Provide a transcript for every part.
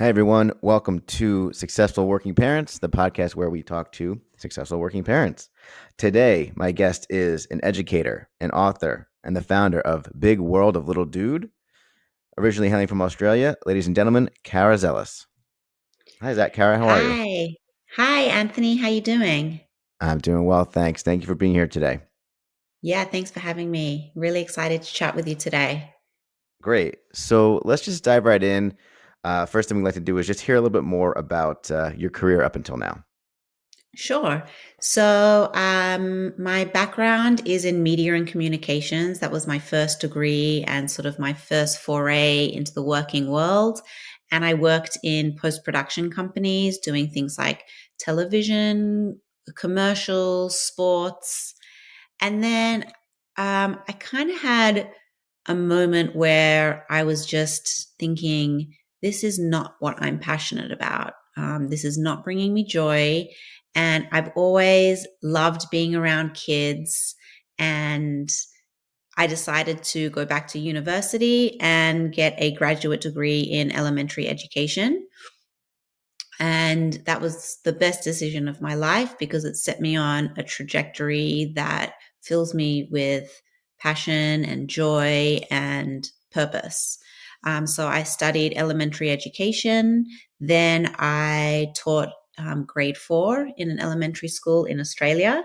Hi, everyone. Welcome to Successful Working Parents, the podcast where we talk to successful working parents. Today, my guest is an educator, an author, and the founder of Big World of Little Dude, originally hailing from Australia. Ladies and gentlemen, Cara Zelas. Hi, Zach. Cara, how are you? Hi. Hi, Anthony. How you doing? I'm doing well, thanks. Thank you for being here today. Yeah, thanks for having me. Really excited to chat with you today. Great. So let's just dive right in. First thing we'd like to do is just hear a little bit more about your career up until now. Sure. My background is in media and communications. That was my first degree and sort of my first foray into the working world. And I worked in post-production companies doing things like television, commercials, sports. And then I kind of had a moment where I was just thinking, this is not what I'm passionate about. This is not bringing me joy. And I've always loved being around kids. And I decided to go back to university and get a graduate degree in elementary education. And that was the best decision of my life because it set me on a trajectory that fills me with passion and joy and purpose. So I studied elementary education. Then I taught grade 4 in an elementary school in Australia,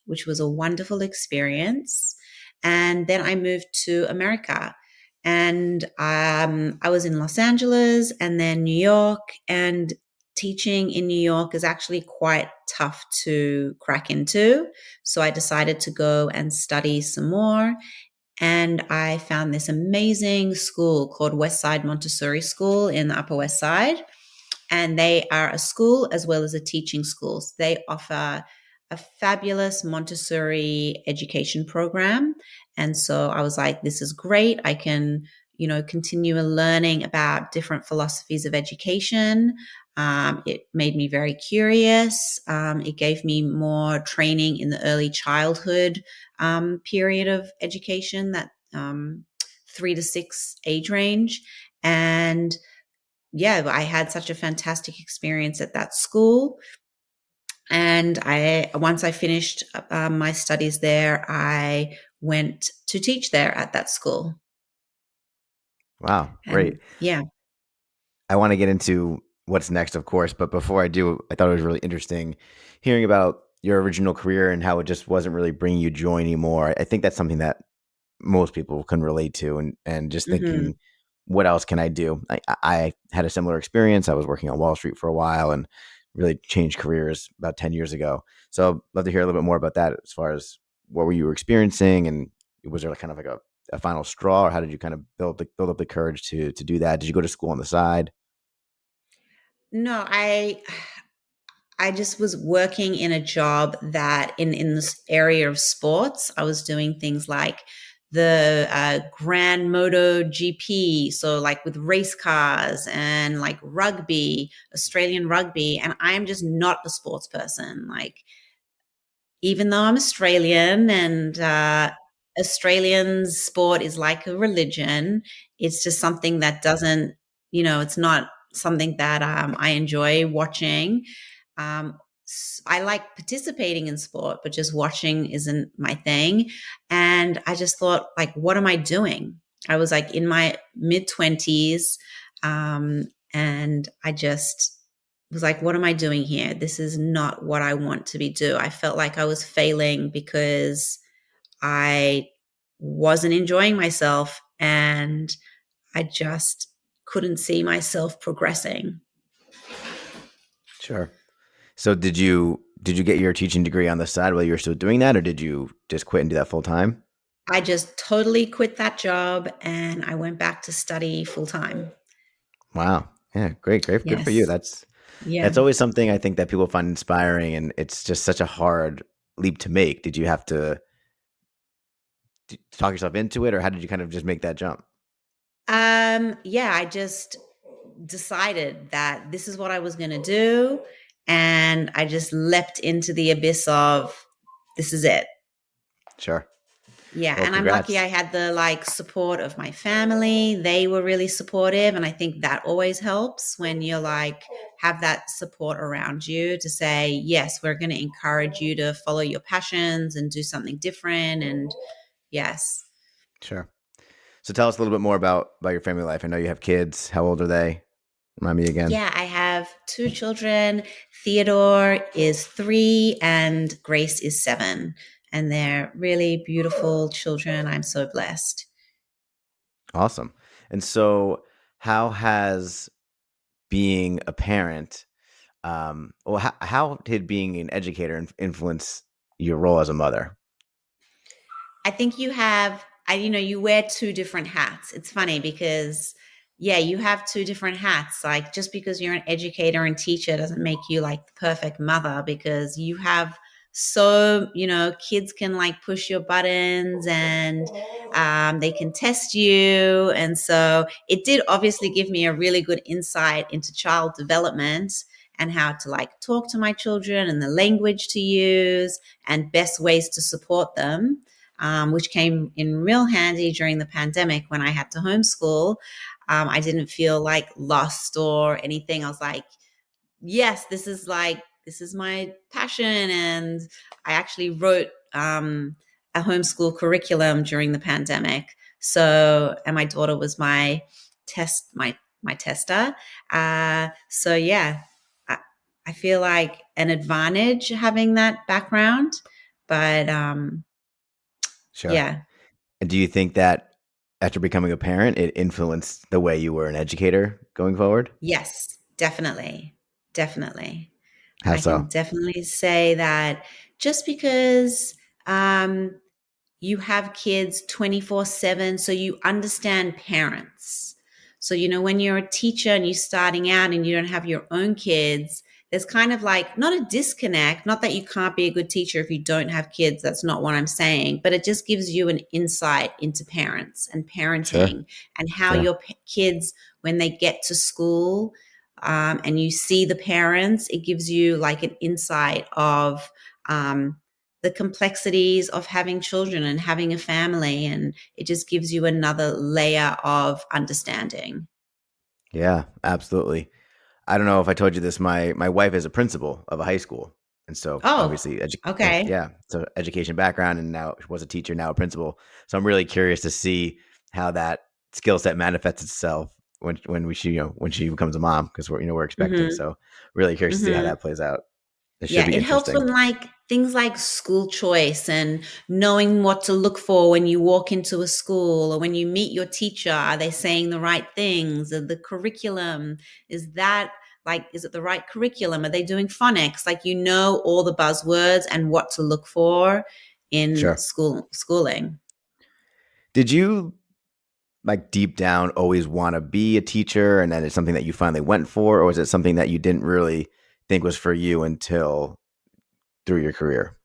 which was a wonderful experience. And then I moved to America. And I was in Los Angeles and then New York. And teaching in New York is actually quite tough to crack into. So I decided to go and study some more. And I found this amazing school called Westside Montessori School in the Upper West Side. And they are a school as well as a teaching school. So they offer a fabulous Montessori education program. And so I was like, this is great. I can, continue learning about different philosophies of education. It made me very curious. It gave me more training in the early childhood period of education, that 3 to 6 age range. And yeah, I had such a fantastic experience at that school. And once I finished my studies there, I went to teach there at that school. Wow, And great. yeah, I want to get into what's next, of course, but before I do, I thought it was really interesting hearing about your original career and how it just wasn't really bringing you joy anymore. I think that's something that most people can relate to, and just hmm thinking, what else can I do? I had a similar experience. I was working on Wall Street for a while and really changed careers about 10 years ago. So I'd love to hear a little bit more about that as far as what were you experiencing, and was there kind of like a final straw, or how did you kind of build up the courage to do that? Did you go to school on the side? no, I just was working in a job that in this area of sports, I was doing things like the Grand Moto GP, so like with race cars and like rugby, Australian rugby, and I'm just not a sports person. Like even though I'm Australian and Australian sport is like a religion, it's just something that doesn't, it's not something that I enjoy watching. Um, I like participating in sport, but just watching isn't my thing. And I just thought, like, what am I doing? I was like in my mid 20s. Um, and I just was like, what am I doing here? This is not what I want to be do. I felt like I was failing because I wasn't enjoying myself and I just couldn't see myself progressing. Sure. So did you get your teaching degree on the side while you were still doing that, or did you just quit and do that full time? I just totally quit that job and I went back to study full time. Wow. Yeah, great, great, good for you. Yes. That's Yeah. always something I think that people find inspiring, and it's just such a hard leap to make. Did you have to talk yourself into it, or how did you kind of just make that jump? Yeah, I just decided that this is what I was going to do. And I just leapt into the abyss of this is it. Sure. Yeah, Well, and I'm lucky congrats. I had the like support of my family. They were really supportive, and I think that always helps when you're like have that support around you to say, "Yes, we're going to encourage you to follow your passions and do something different." And yes. Sure. So tell us a little bit more about your family life. I know you have kids. How old are they? Remind me again. Yeah, I have two children. Theodore is 3 and Grace is 7, and they're really beautiful children. I'm so blessed. Awesome. And so, how has being a parent, well, how did being an educator influence your role as a mother? I think you have, you wear two different hats. It's funny because, yeah, you have two different hats. Like, just because you're an educator and teacher doesn't make you like the perfect mother, because you have kids can like push your buttons, and they can test you. And so it did obviously give me a really good insight into child development and how to like talk to my children and the language to use and best ways to support them, which came in real handy during the pandemic when I had to homeschool. I didn't feel like lost or anything. I was like, yes, this is my passion. And I actually wrote a homeschool curriculum during the pandemic. So, and my daughter was my tester. So yeah, I, I feel like an advantage having that background, but Sure. yeah. And do you think that after becoming a parent, it influenced the way you were an educator going forward? Yes, definitely. Definitely. How I can so? definitely say that just because um, you have kids 24/7, so you understand parents. So, when you're a teacher and you're starting out and you don't have your own kids, there's kind of like not a disconnect, not that you can't be a good teacher if you don't have kids. That's not what I'm saying, but it just gives you an insight into parents and Sure. parenting and how Sure. your kids, when they get to school, and you see the parents, it gives you like an insight of, the complexities of having children and having a family. And it just gives you another layer of understanding. Yeah, absolutely. I don't know if I told you this. My wife is a principal of a high school, and so Oh, obviously, okay. yeah, so education background, and now she was a teacher, now a principal. So I'm really curious to see how that skill set manifests itself when she becomes a mom, because we're expecting. Hmm. So really curious to see how Hmm. that plays out. It should Yeah, be it helps interesting. when like things like school choice and knowing what to look for when you walk into a school or when you meet your teacher. Are they saying the right things? Or the curriculum, is that like, is it the right curriculum? Are they doing phonics? Like, all the buzzwords and what to look for in Sure. schooling. Did you like deep down always want to be a teacher, and then it's something that you finally went for, or was it something that you didn't really think was for you until through your career?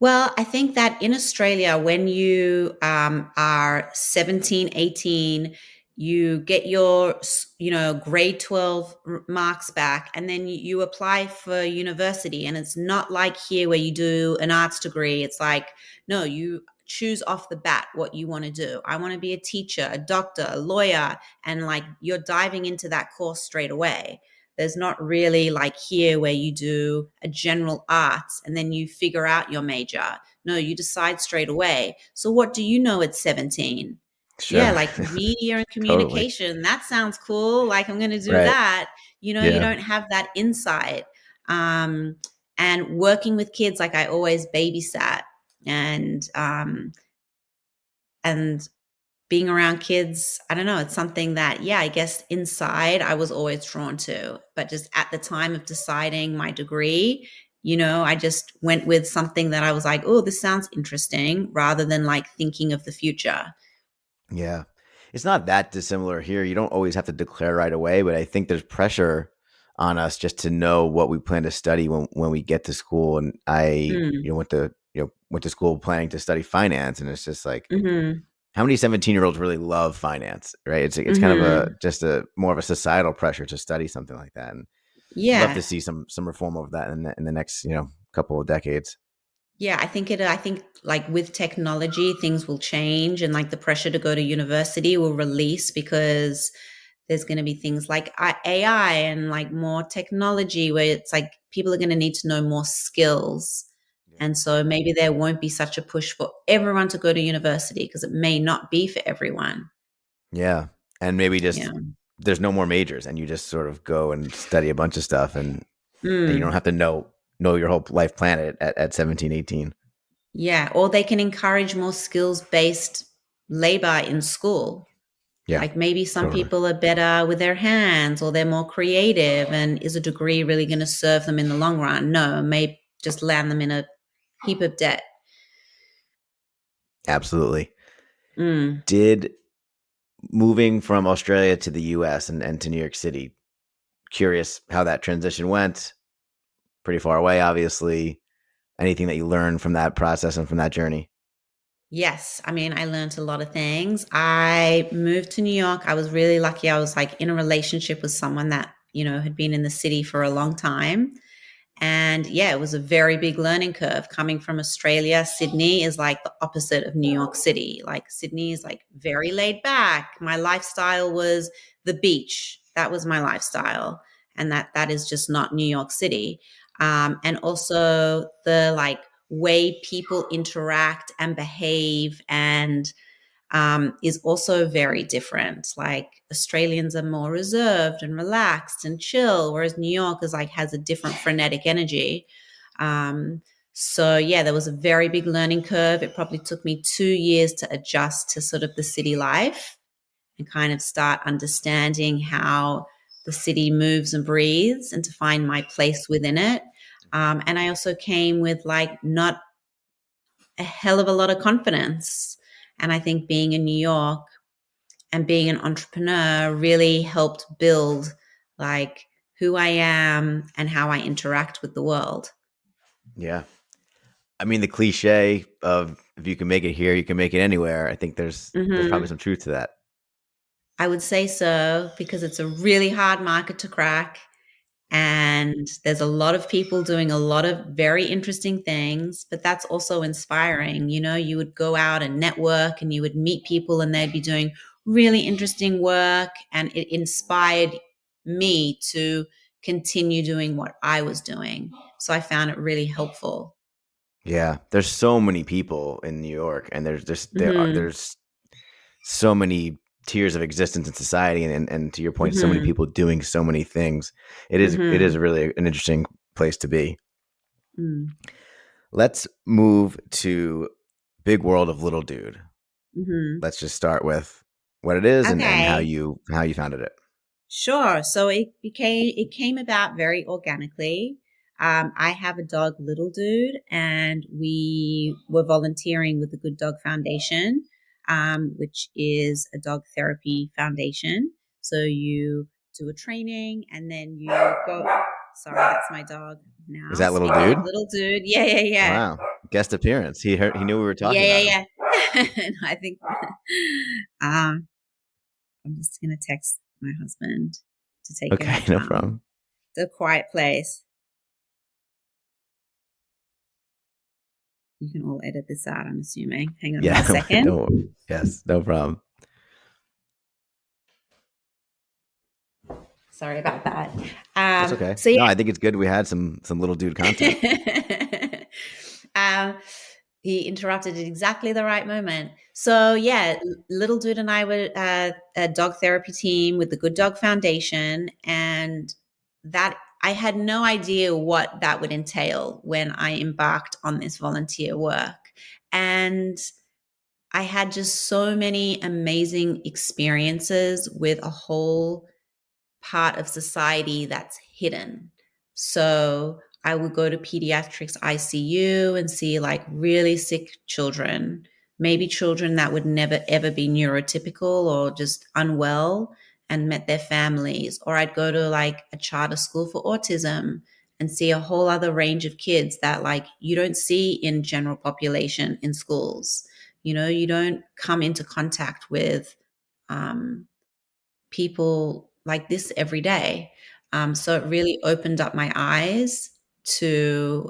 Well, I think that in Australia, when you are 17, 18, you get your, grade 12 marks back, and then you apply for university. And it's not like here where you do an arts degree. It's like, no, you choose off the bat what you want to do. I want to be a teacher, a doctor, a lawyer. And like you're diving into that course straight away. There's not really like here where you do a general arts and then you figure out your major. No, you decide straight away. So what do you know at 17? Yeah, Sure. like media and Totally. communication. That sounds cool. Like I'm going to do Right. that. You Yeah. don't have that insight. Um, and working with kids, like I always babysat, and being around kids, I don't know, it's something that, yeah, I guess inside I was always drawn to. But just at the time of deciding my degree, I just went with something that I was like, oh, this sounds interesting, rather than like thinking of the future. Yeah. It's not that dissimilar here. You don't always have to declare right away, but I think there's pressure on us just to know what we plan to study when we get to school. And I, Mm. went to school planning to study finance, and it's just like, Hmm. how many 17-year-olds really love finance, right? It's kind of a Hmm. just a more of a societal pressure to study something like that. And I'd love to Yeah. see some reform of that in the next, couple of decades. Yeah, I think like with technology, things will change and like the pressure to go to university will release because there's going to be things like AI and like more technology where it's like people are going to need to know more skills. Yeah. And so maybe there won't be such a push for everyone to go to university because it may not be for everyone. Yeah. And maybe Yeah. just there's no more majors and you just sort of go and study a bunch of stuff and you don't Mm. have to know your whole life plan at 17, 18. Yeah. Or they can encourage more skills based labor in school. Yeah, Like maybe some totally. people are better with their hands or they're more creative. And is a degree really going to serve them in the long run? No, it may just land them in a heap of debt. Absolutely. Mm. Did moving from Australia to the US and to New York City, curious how that transition went. Pretty far away, obviously. Anything that you learned from that process and from that journey? Yes. I mean, I learned a lot of things. I moved to New York. I was really lucky. I was like in a relationship with someone that, had been in the city for a long time. And yeah, it was a very big learning curve coming from Australia. Sydney is like the opposite of New York City. Like Sydney is like very laid back. My lifestyle was the beach. That was my lifestyle. And that is just not New York City. And also the like way people interact and behave and is also very different. Like Australians are more reserved and relaxed and chill, whereas New York is like has a different frenetic energy. Um, so yeah, there was a very big learning curve. It probably took me 2 years to adjust to sort of the city life and kind of start understanding how the city moves and breathes and to find my place within it. And I also came with like not a hell of a lot of confidence. And I think being in New York and being an entrepreneur really helped build like who I am and how I interact with the world. Yeah. I mean, the cliche of if you can make it here, you can make it anywhere. I think there's probably Hmm. some truth to that. I would say so because it's a really hard market to crack. And there's a lot of people doing a lot of very interesting things, but that's also inspiring. You would go out and network and you would meet people and they'd be doing really interesting work. And it inspired me to continue doing what I was doing. So I found it really helpful. Yeah, there's so many people in New York, and Hmm. there's so many tiers of existence in society, and to your point, so many Hmm. people doing so many things. It is Hmm. really an interesting place to be. Hmm. Let's move to big world of little dude. Hmm. Let's just start with what it is and Okay. how you founded it. Sure. So it came about very organically. I have a dog, Little Dude, and we were volunteering with the Good Dog Foundation, which is a dog therapy foundation. So you do a training and then you go. Sorry, that's my dog Is now. that little Speaking of dude? Little Dude, yeah, yeah, yeah, Wow, guest appearance. He knew we were yeah, talking about him. yeah, yeah. And I think um, I'm just gonna text my husband to take Okay, him. no problem. The Quiet Place. You can all edit this out, I'm assuming. Hang on one Yeah, second. no, yes, no problem. Sorry about that. That's okay. So No, I think it's good we had some little dude content. yeah. um, he interrupted at exactly the right moment. So yeah, Little Dude and I were a dog therapy team with the Good Dog Foundation, and that I had no idea what that would entail when I embarked on this volunteer work. And I had just so many amazing experiences with a whole part of society that's hidden. So I would go to pediatrics ICU and see like really sick children, maybe children that would never ever be neurotypical or just unwell and met their families. Or I'd go to like a charter school for autism and see a whole other range of kids that like you don't see in general population in schools. You don't come into contact with um, people like this every day. So it really opened up my eyes to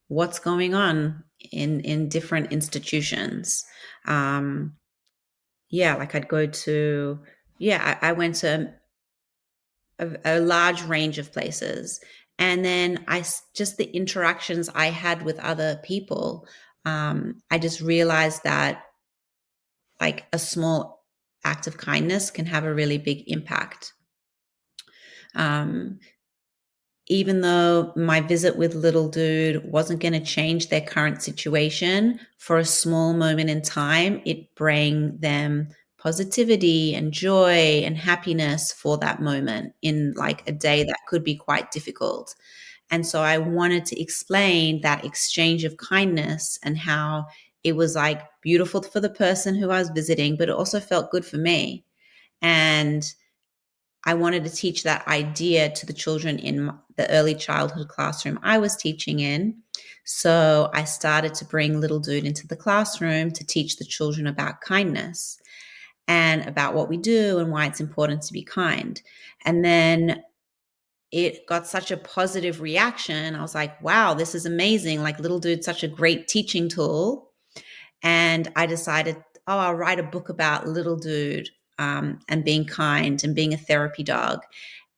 what's going on in different institutions. Um, yeah, like I'd go to, yeah, I went to a large range of places. And then just the interactions I had with other people, I just realized that like a small act of kindness can have a really big impact. Um, Even though my visit with little dude wasn't going to change their current situation, for a small moment in time, it bring them positivity and joy and happiness for that moment in like a day that could be quite difficult. And so I wanted to explain that exchange of kindness and how it was like beautiful for the person who I was visiting, but it also felt good for me. And I wanted to teach that idea to the children in the early childhood classroom I was teaching in. So I started to bring little dude into the classroom to teach the children about kindness and about what we do and why it's important to be kind. And then it got such a positive reaction. I was like, wow, this is amazing. Like, little dude's such a great teaching tool. And I decided, oh, I'll write a book about little dude, and being kind and being a therapy dog.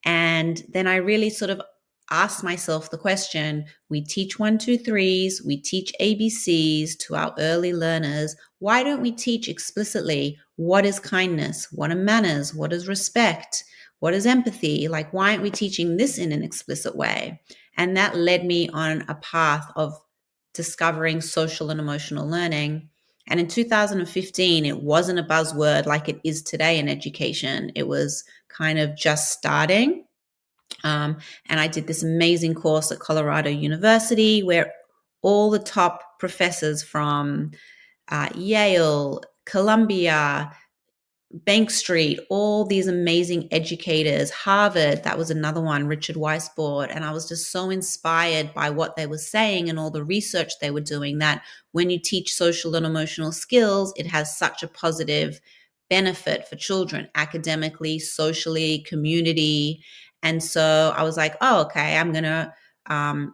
And then I really sort of asked myself the question, we teach one, two, threes, we teach ABCs to our early learners. Why don't we teach explicitly what is kindness? What are manners? What is respect? What is empathy? Like, why aren't we teaching this in an explicit way? And that led me on a path of discovering social and emotional learning. And in 2015, it wasn't a buzzword like it is today in education. It was kind of just starting. And I did this amazing course at Colorado University where all the top professors from Yale, Columbia, Bank Street, all these amazing educators, Harvard, that was another one, Richard Weisbord. And I was just so inspired by what they were saying and all the research they were doing that when you teach social and emotional skills, it has such a positive benefit for children academically, socially, community. And so I was like, oh, okay, I'm going to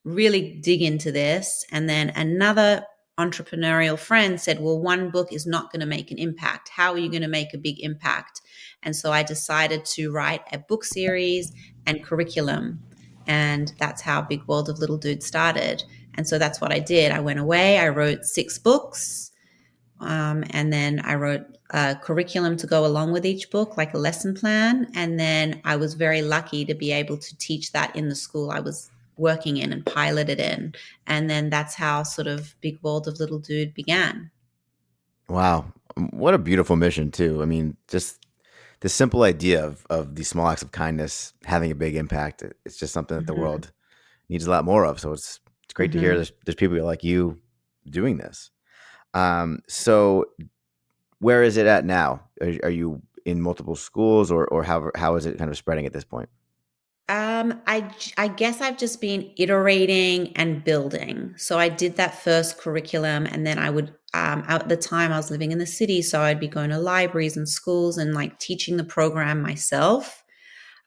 really dig into this. And then another entrepreneurial friend said, well, one book is not going to make an impact. How are you going to make a big impact? And so I decided to write a book series and curriculum. And that's how Big World of Little Dude started. And so that's what I did. I went away, I wrote 6 books. And then I wrote a curriculum to go along with each book, like a lesson plan. And then I was very lucky to be able to teach that in the school I was working in and piloted in. And then that's how sort of Big World of Little Dude began. Wow. What a beautiful mission too. I mean, just the simple idea of these small acts of kindness having a big impact. It's just something that the Hmm. world needs a lot more of. So it's great to hear Hmm. there's people like you doing this. So where is it at now? Are you in multiple schools, or how is it kind of spreading at this point? I guess I've just been iterating and building. So I did that first curriculum, and then I would, at the time I was living in the city, so I'd be going to libraries and schools and like teaching the program myself.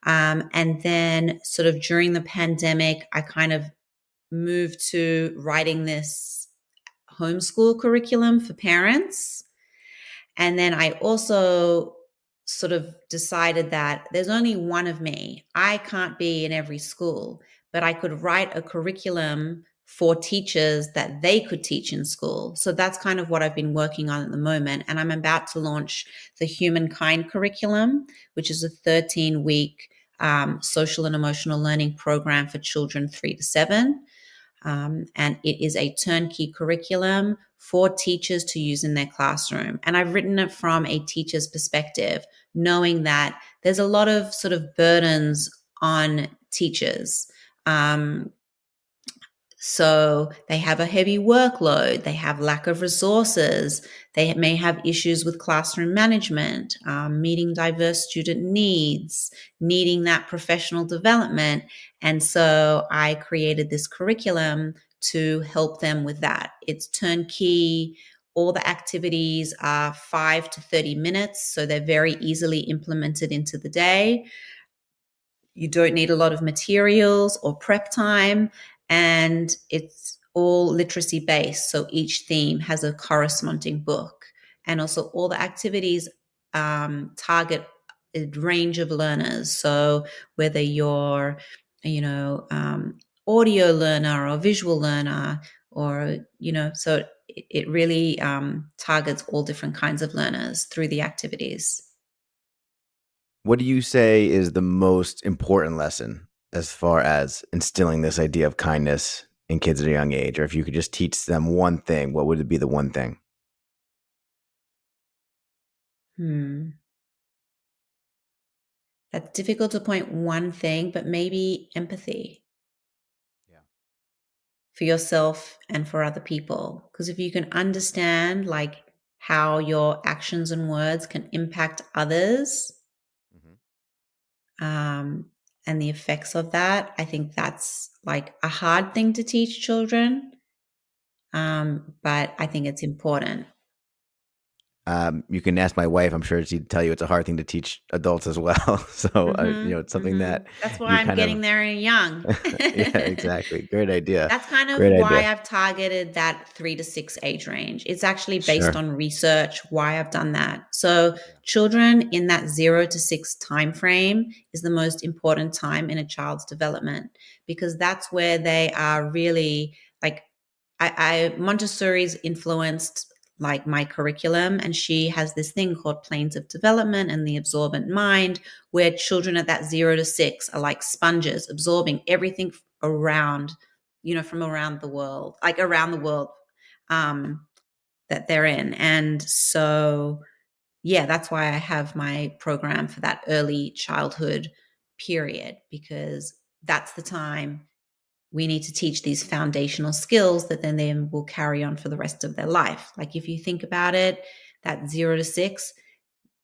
And then, sort of during the pandemic, I kind of moved to writing this homeschool curriculum for parents. And then I also sort of decided that there's only one of me. I can't be in every school, but I could write a curriculum for teachers that they could teach in school. So that's kind of what I've been working on at the moment. And I'm about to launch the Humankind curriculum, which is a 13-week social and emotional learning program for children 3 to 7. And it is a turnkey curriculum for teachers to use in their classroom. And I've written it from a teacher's perspective, knowing that there's a lot of sort of burdens on teachers. Um, so they have a heavy workload, they have lack of resources, they may have issues with classroom management, meeting diverse student needs, needing that professional development. And so I created this curriculum to help them with that. It's turnkey. All the activities are 5 to 30 minutes, so they're very easily implemented into the day. You don't need a lot of materials or prep time. And it's all literacy based. So each theme has a corresponding book. And also, all the activities target a range of learners. So whether you're, you know, audio learner or visual learner, or, so it really targets all different kinds of learners through the activities. What do you say is the most important lesson as far as instilling this idea of kindness in kids at a young age? Or if you could just teach them one thing, what would it be the one thing? Hmm. That's difficult to point one thing, but maybe empathy Yeah. for yourself and for other people. Because if you can understand like how your actions and words can impact others, Hmm. um, and the effects of that, I think that's like a hard thing to teach children. But I think it's important. You can ask my wife. I'm sure she'd tell you it's a hard thing to teach adults as well. So, it's something that That's why you I'm kind getting of, there young. yeah, exactly. Great idea. That's kind of Great why idea. I've targeted that 3 to 6 age range. It's actually based Sure. on research why I've done that. So Yeah. children in that 0 to 6 time frame is the most important time in a child's development, because that's where they are really like Montessori's influenced like my curriculum, and she has this thing called planes of development and the absorbent mind, where children at that 0 to 6 are like sponges absorbing everything around, from around the world, like around the world, um, that they're in. And so, yeah, that's why I have my program for that early childhood period, because that's the time we need to teach these foundational skills that then they will carry on for the rest of their life. Like if you think about it, that 0 to 6,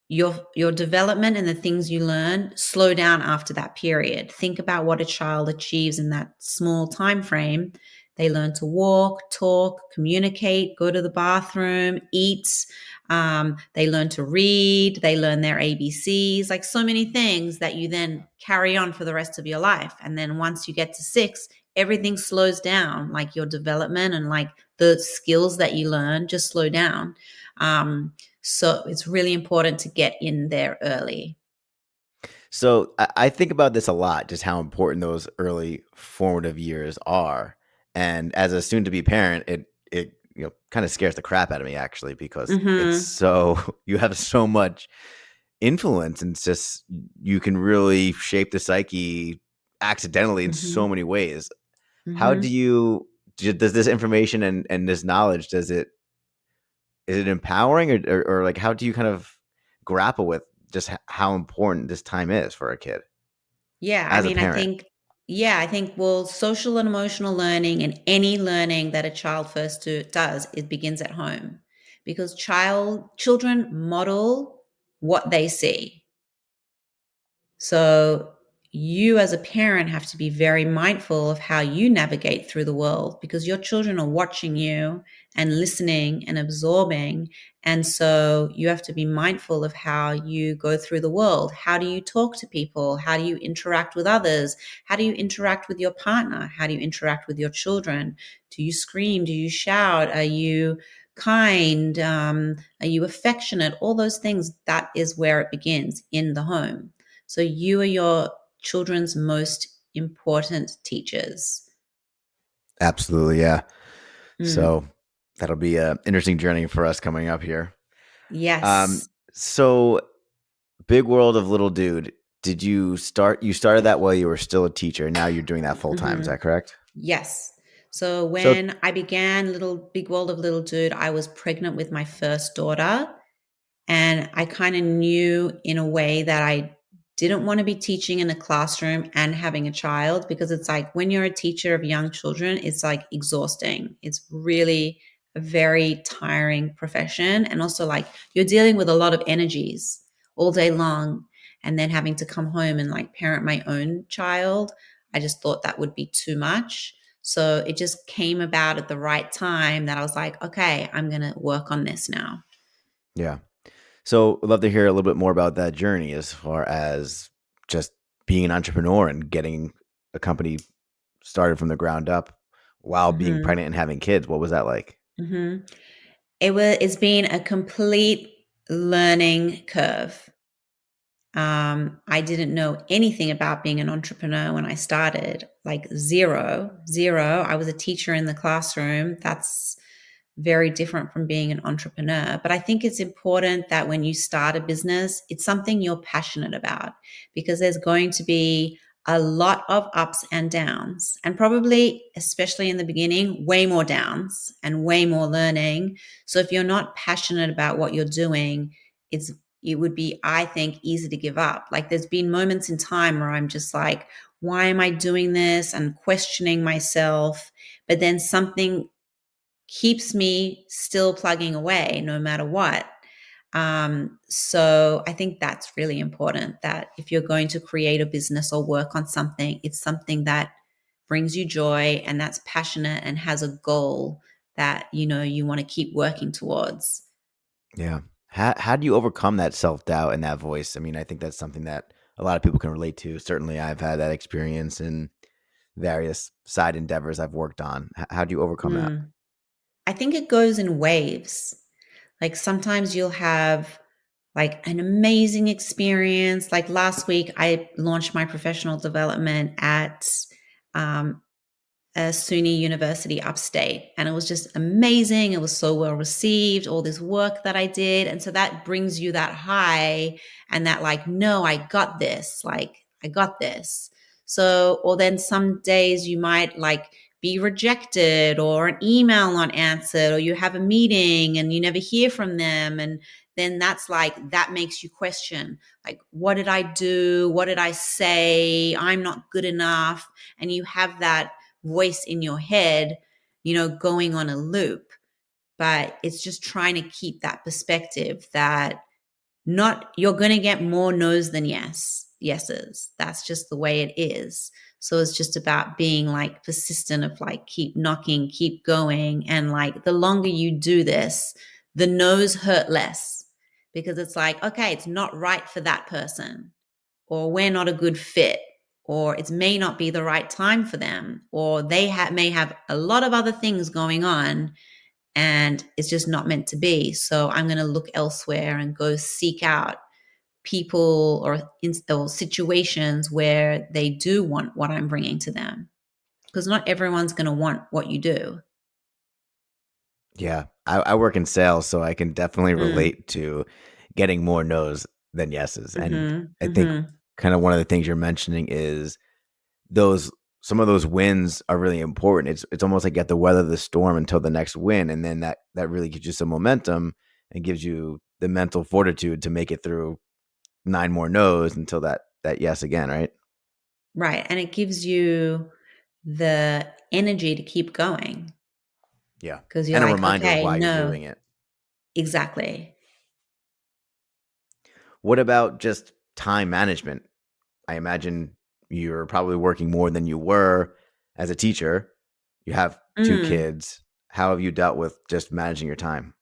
your development and the things you learn slow down after that period. Think about what a child achieves in that small time frame. They learn to walk, talk, communicate, go to the bathroom, eat. They learn to read. They learn their ABCs, like so many things that you then carry on for the rest of your life. And then once you get to 6, everything slows down, like your development and like the skills that you learn just slow down. So it's really important to get in there early. So I think about this a lot, just how important those early formative years are. And as a soon to be parent, it kind of scares the crap out of me actually, because it's Mm-hmm. so you have so much influence, and it's just you can really shape the psyche accidentally in Mm-hmm. so many ways. How do Mm-hmm. you does this information and this knowledge, is it empowering, or like how do you kind of grapple with just how important this time is for a kid Yeah, I as a mean, parent? I think, well, social and emotional learning and any learning that a child does, it begins at home, because children model what they see. So you as a parent have to be very mindful of how you navigate through the world, because your children are watching you and listening and absorbing. And so you have to be mindful of how you go through the world. How do you talk to people? How do you interact with others? How do you interact with your partner? How do you interact with your children? Do you scream? Do you shout? Are you kind? Are you affectionate? All those things, that is where it begins, in the home. So you are your children's most important teachers. Absolutely, yeah. Mm. So that'll be a interesting journey for us coming up here. Yes. So big world of little dude. You started that while you were still a teacher. Now you're doing that full time. Is Hmm. that correct? Yes. So So when I began Little Big World of Little Dude, I was pregnant with my first daughter. And I kind of knew in a way that I didn't want to be teaching in a classroom and having a child, because it's like when you're a teacher of young children, it's like exhausting. It's really a very tiring profession. And also, like, you're dealing with a lot of energies all day long. And then having to come home and like parent my own child, I just thought that would be too much. So it just came about at the right time that I was like, okay, I'm going to work on this now. yeah. So I'd love to hear a little bit more about that journey as far as just being an entrepreneur and getting a company started from the ground up. while being Hmm. pregnant and having kids. What was that like? Hmm. It's been a complete learning curve. I didn't know anything about being an entrepreneur when I started, like zero, zero. I was a teacher in the classroom. That's very different from being an entrepreneur. But I think it's important that when you start a business, it's something you're passionate about because there's going to be a lot of ups and downs, and probably, especially in the beginning, way more downs and way more learning. So if you're not passionate about what you're doing, it's it would be, I think, easy to give up. Like there's been moments in time where I'm just like, why am I doing this? And questioning myself. But then something keeps me still plugging away no matter what. So I think that's really important that if you're going to create a business or work on something, it's something that brings you joy and that's passionate and has a goal that you want to keep working towards. Yeah. How do you overcome that self-doubt and that voice? I mean, I think that's something that a lot of people can relate to. Certainly, I've had that experience in various side endeavors I've worked on. How do you overcome that? Mm. I think it goes in waves. Like sometimes you'll have like an amazing experience. Like last week, I launched my professional development at um, a SUNY university upstate. And it was just amazing. It was so well received, all this work that I did. And so that brings you that high and that, like, no, I got this. Like, I got this. So, or then some days you might like be rejected or an email not answered, or you have a meeting and you never hear from them. And then that's like, that makes you question, like, what did I do? What did I say? I'm not good enough. And you have that voice in your head, going on a loop. But it's just trying to keep that perspective that not you're going to get more no's than yeses. That's just the way it is. So it's just about being like persistent of like keep knocking, keep going. And like the longer you do this, the no's hurt less because it's like, okay, it's not right for that person, or we're not a good fit, or it may not be the right time for them, or they may have a lot of other things going on and it's just not meant to be. So I'm going to look elsewhere and go seek out people or situations where they do want what I'm bringing to them. Because not everyone's going to want what you do. Yeah, I work in sales, so I can definitely Mm. relate to getting more no's than yeses. And Mhm. I think Mhm. kind of one of the things you're mentioning is those some of those wins are really important. It's almost like you have to weather the storm until the next win, and then that really gives you some momentum and gives you the mental fortitude to make it through nine more no's until that yes again, right? Right. And it gives you the energy to keep going Yeah, because you're and a like, reminder of okay, why you're no, doing it. exactly. What about just time management? I imagine you're probably working more than you were as a teacher. You have two Mm. kids. How have you dealt with just managing your time?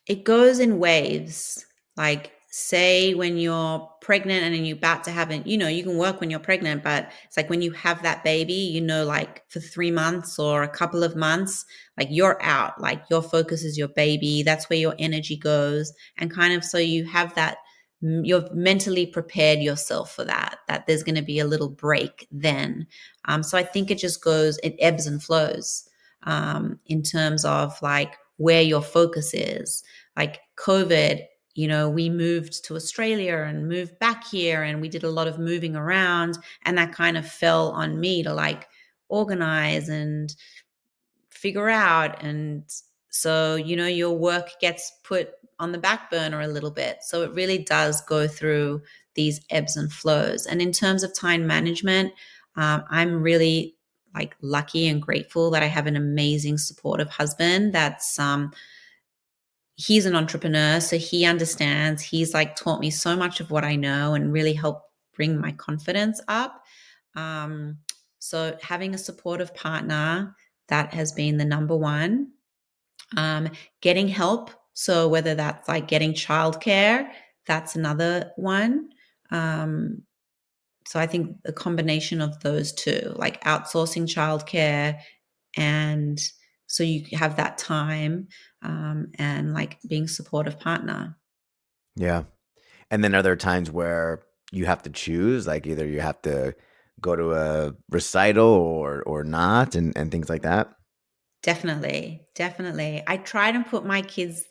It goes in waves. Like, say when you're pregnant and then you're about to have it, you can work when you're pregnant, but it's like when you have that baby, like for 3 months or a couple of months, like you're out, like your focus is your baby. That's where your energy goes. And kind of so you have that, you've mentally prepared yourself for that there's going to be a little break then. So I think it ebbs and flows in terms of like where your focus is. Like COVID, we moved to Australia and moved back here and we did a lot of moving around. And that kind of fell on me to like organize and figure out. And so, your work gets put on the back burner a little bit. So it really does go through these ebbs and flows. And in terms of time management, I'm really like lucky and grateful that I have an amazing supportive husband he's an entrepreneur, so he understands. He's like taught me so much of what I know and really helped bring my confidence up. Um, so having a supportive partner, that has been the number one. Getting help. So whether that's like getting childcare, that's another one. Um, so I think the combination of those two, like outsourcing childcare And so you have that time, and like being supportive partner. Yeah. And then are there times where you have to choose, like either you have to go to a recital or not, and things like that? Definitely, definitely. I try to put my kids,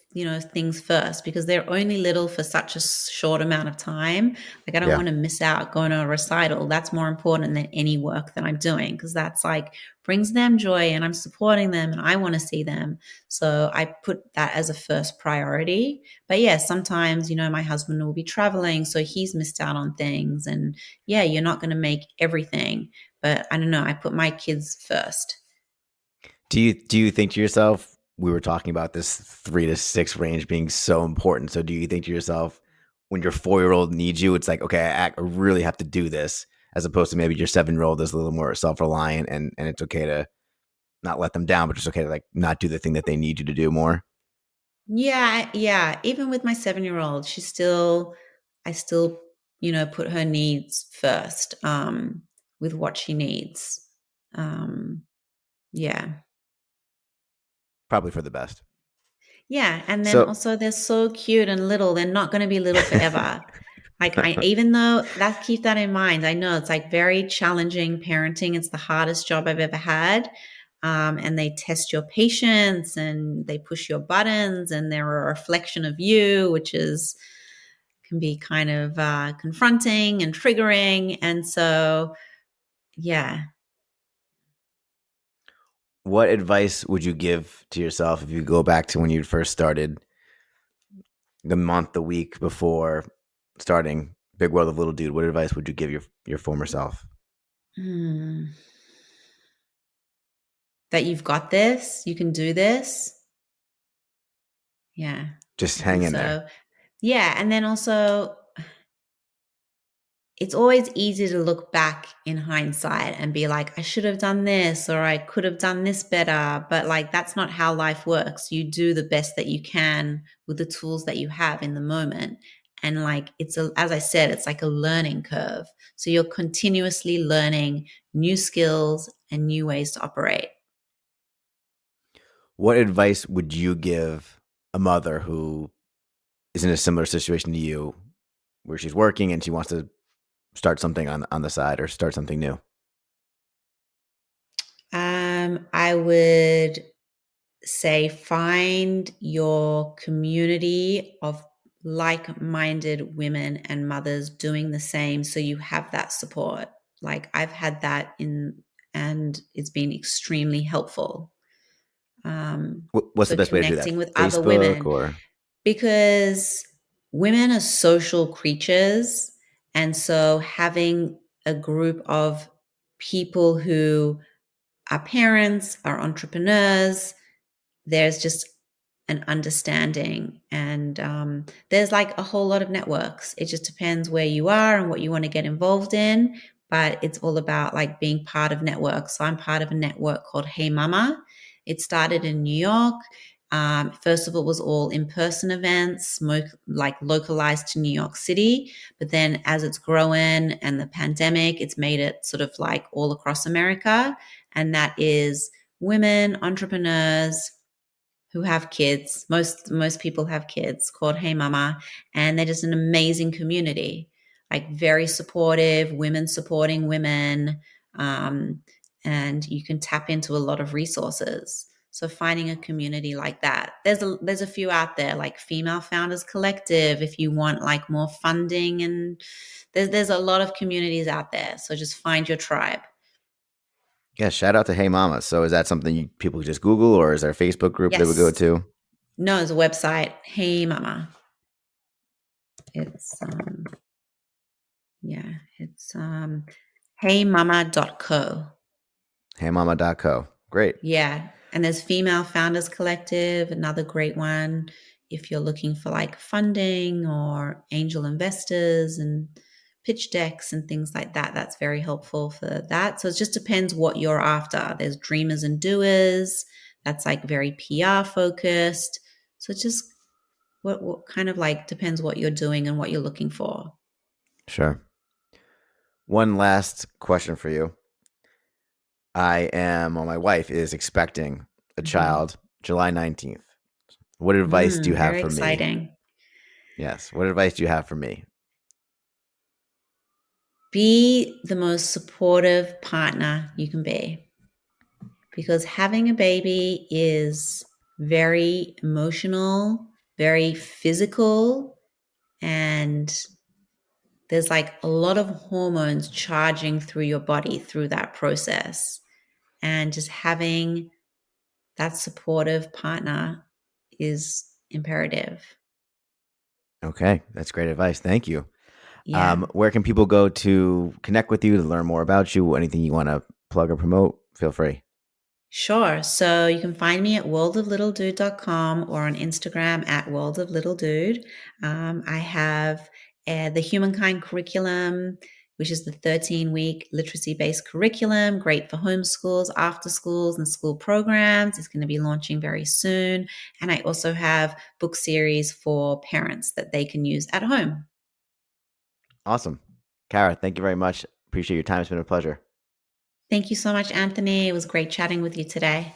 things first because they're only little for such a short amount of time. Like, I don't Yeah. want to miss out going to a recital. That's more important than any work that I'm doing because that's like brings them joy and I'm supporting them and I want to see them. So I put that as a first priority. But yeah, sometimes, my husband will be traveling, so he's missed out on things. And yeah, you're not going to make everything. But I don't know. I put my kids first. Do you think to yourself, we were talking about this 3 to 6 range being so important. So do you think to yourself, when your 4-year-old needs you, it's like, okay, I really have to do this, as opposed to maybe your 7-year-old is a little more self reliant, and it's okay to not let them down, but it's okay to like not do the thing that they need you to do more. Yeah, yeah. Even with my 7-year-old, I still, put her needs first, with what she needs. Um, yeah. Probably for the best. Yeah. And then So also they're so cute and little. They're not going to be little forever. Like even though that keep that in mind, I know it's like very challenging parenting. It's the hardest job I've ever had. And they test your patience and they push your buttons and they're a reflection of you, which is can be kind of confronting and triggering. And so, yeah. what advice would you give to yourself if you go back to when you first started, the month, the week before starting Big World of Little Dude? What advice would you give your former self? Hmm. That you've got this, you can do this. Yeah, Just I hang think in there. so. Yeah. And then also, it's always easy to look back in hindsight and be like, I should have done this or I could have done this better. But like, that's not how life works. You do the best that you can with the tools that you have in the moment. And like, as I said, it's like a learning curve. So you're continuously learning new skills and new ways to operate. What advice would you give a mother who is in a similar situation to you, where she's working and she wants to start something on the side or start something new? I would say find your community of like-minded women and mothers doing the same so you have that support. Like I've had that in and it's been extremely helpful. What's So the best way to do that? connecting with other Facebook women or because women are social creatures, and so having a group of people who are parents, are entrepreneurs, there's just an understanding. And there's like a whole lot of networks. It just depends where you are and what you want to get involved in. But it's all about like being part of networks. So I'm part of a network called Hey Mama. It started in New York. First of all, it was all in-person events, like localized to New York City. But then as it's grown and the pandemic, it's made it sort of like all across America. And that is women entrepreneurs who have kids. Most people have kids called Hey Mama, and they're just an amazing community. Like very supportive, women supporting women, um, and you can tap into a lot of resources. So finding a community like that, there's a few out there like Female Founders Collective. If you want like more funding, and there's a lot of communities out there. So just find your tribe. yeah, shout out to Hey Mama. So is that something people just Google, or is there a Facebook group they would go Yes, to? no, it's a website. Hey Mama. It's Yeah, it's heymama.co. Heymama.co. Great. Yeah, and there's Female Founders Collective, another great one if you're looking for like funding or angel investors and pitch decks and things like that. That's very helpful for that. So it just depends what you're after. There's dreamers and doers. That's like very PR focused. So it just what kind of like depends what you're doing and what you're looking for. Sure. One last question for you. My wife is expecting a Hmm. child July 19th. What advice do you have Very for me? exciting. Yes. What advice do you have for me? Be the most supportive partner you can be, because having a baby is very emotional, very physical, and there's like a lot of hormones charging through your body through that process. And just having that supportive partner is imperative. Okay. That's great advice. Thank you. Yeah. Where can people go to connect with you, to learn more about you? Anything you want to plug or promote? Feel free. Sure. So you can find me at worldoflittledude.com or on Instagram at worldoflittledude. I have the Humankind curriculum, which is the 13-week literacy-based curriculum, great for homeschools, after schools, and school programs. It's going to be launching very soon. And I also have book series for parents that they can use at home. Awesome. Cara, thank you very much. Appreciate your time. It's been a pleasure. Thank you so much, Anthony. It was great chatting with you today.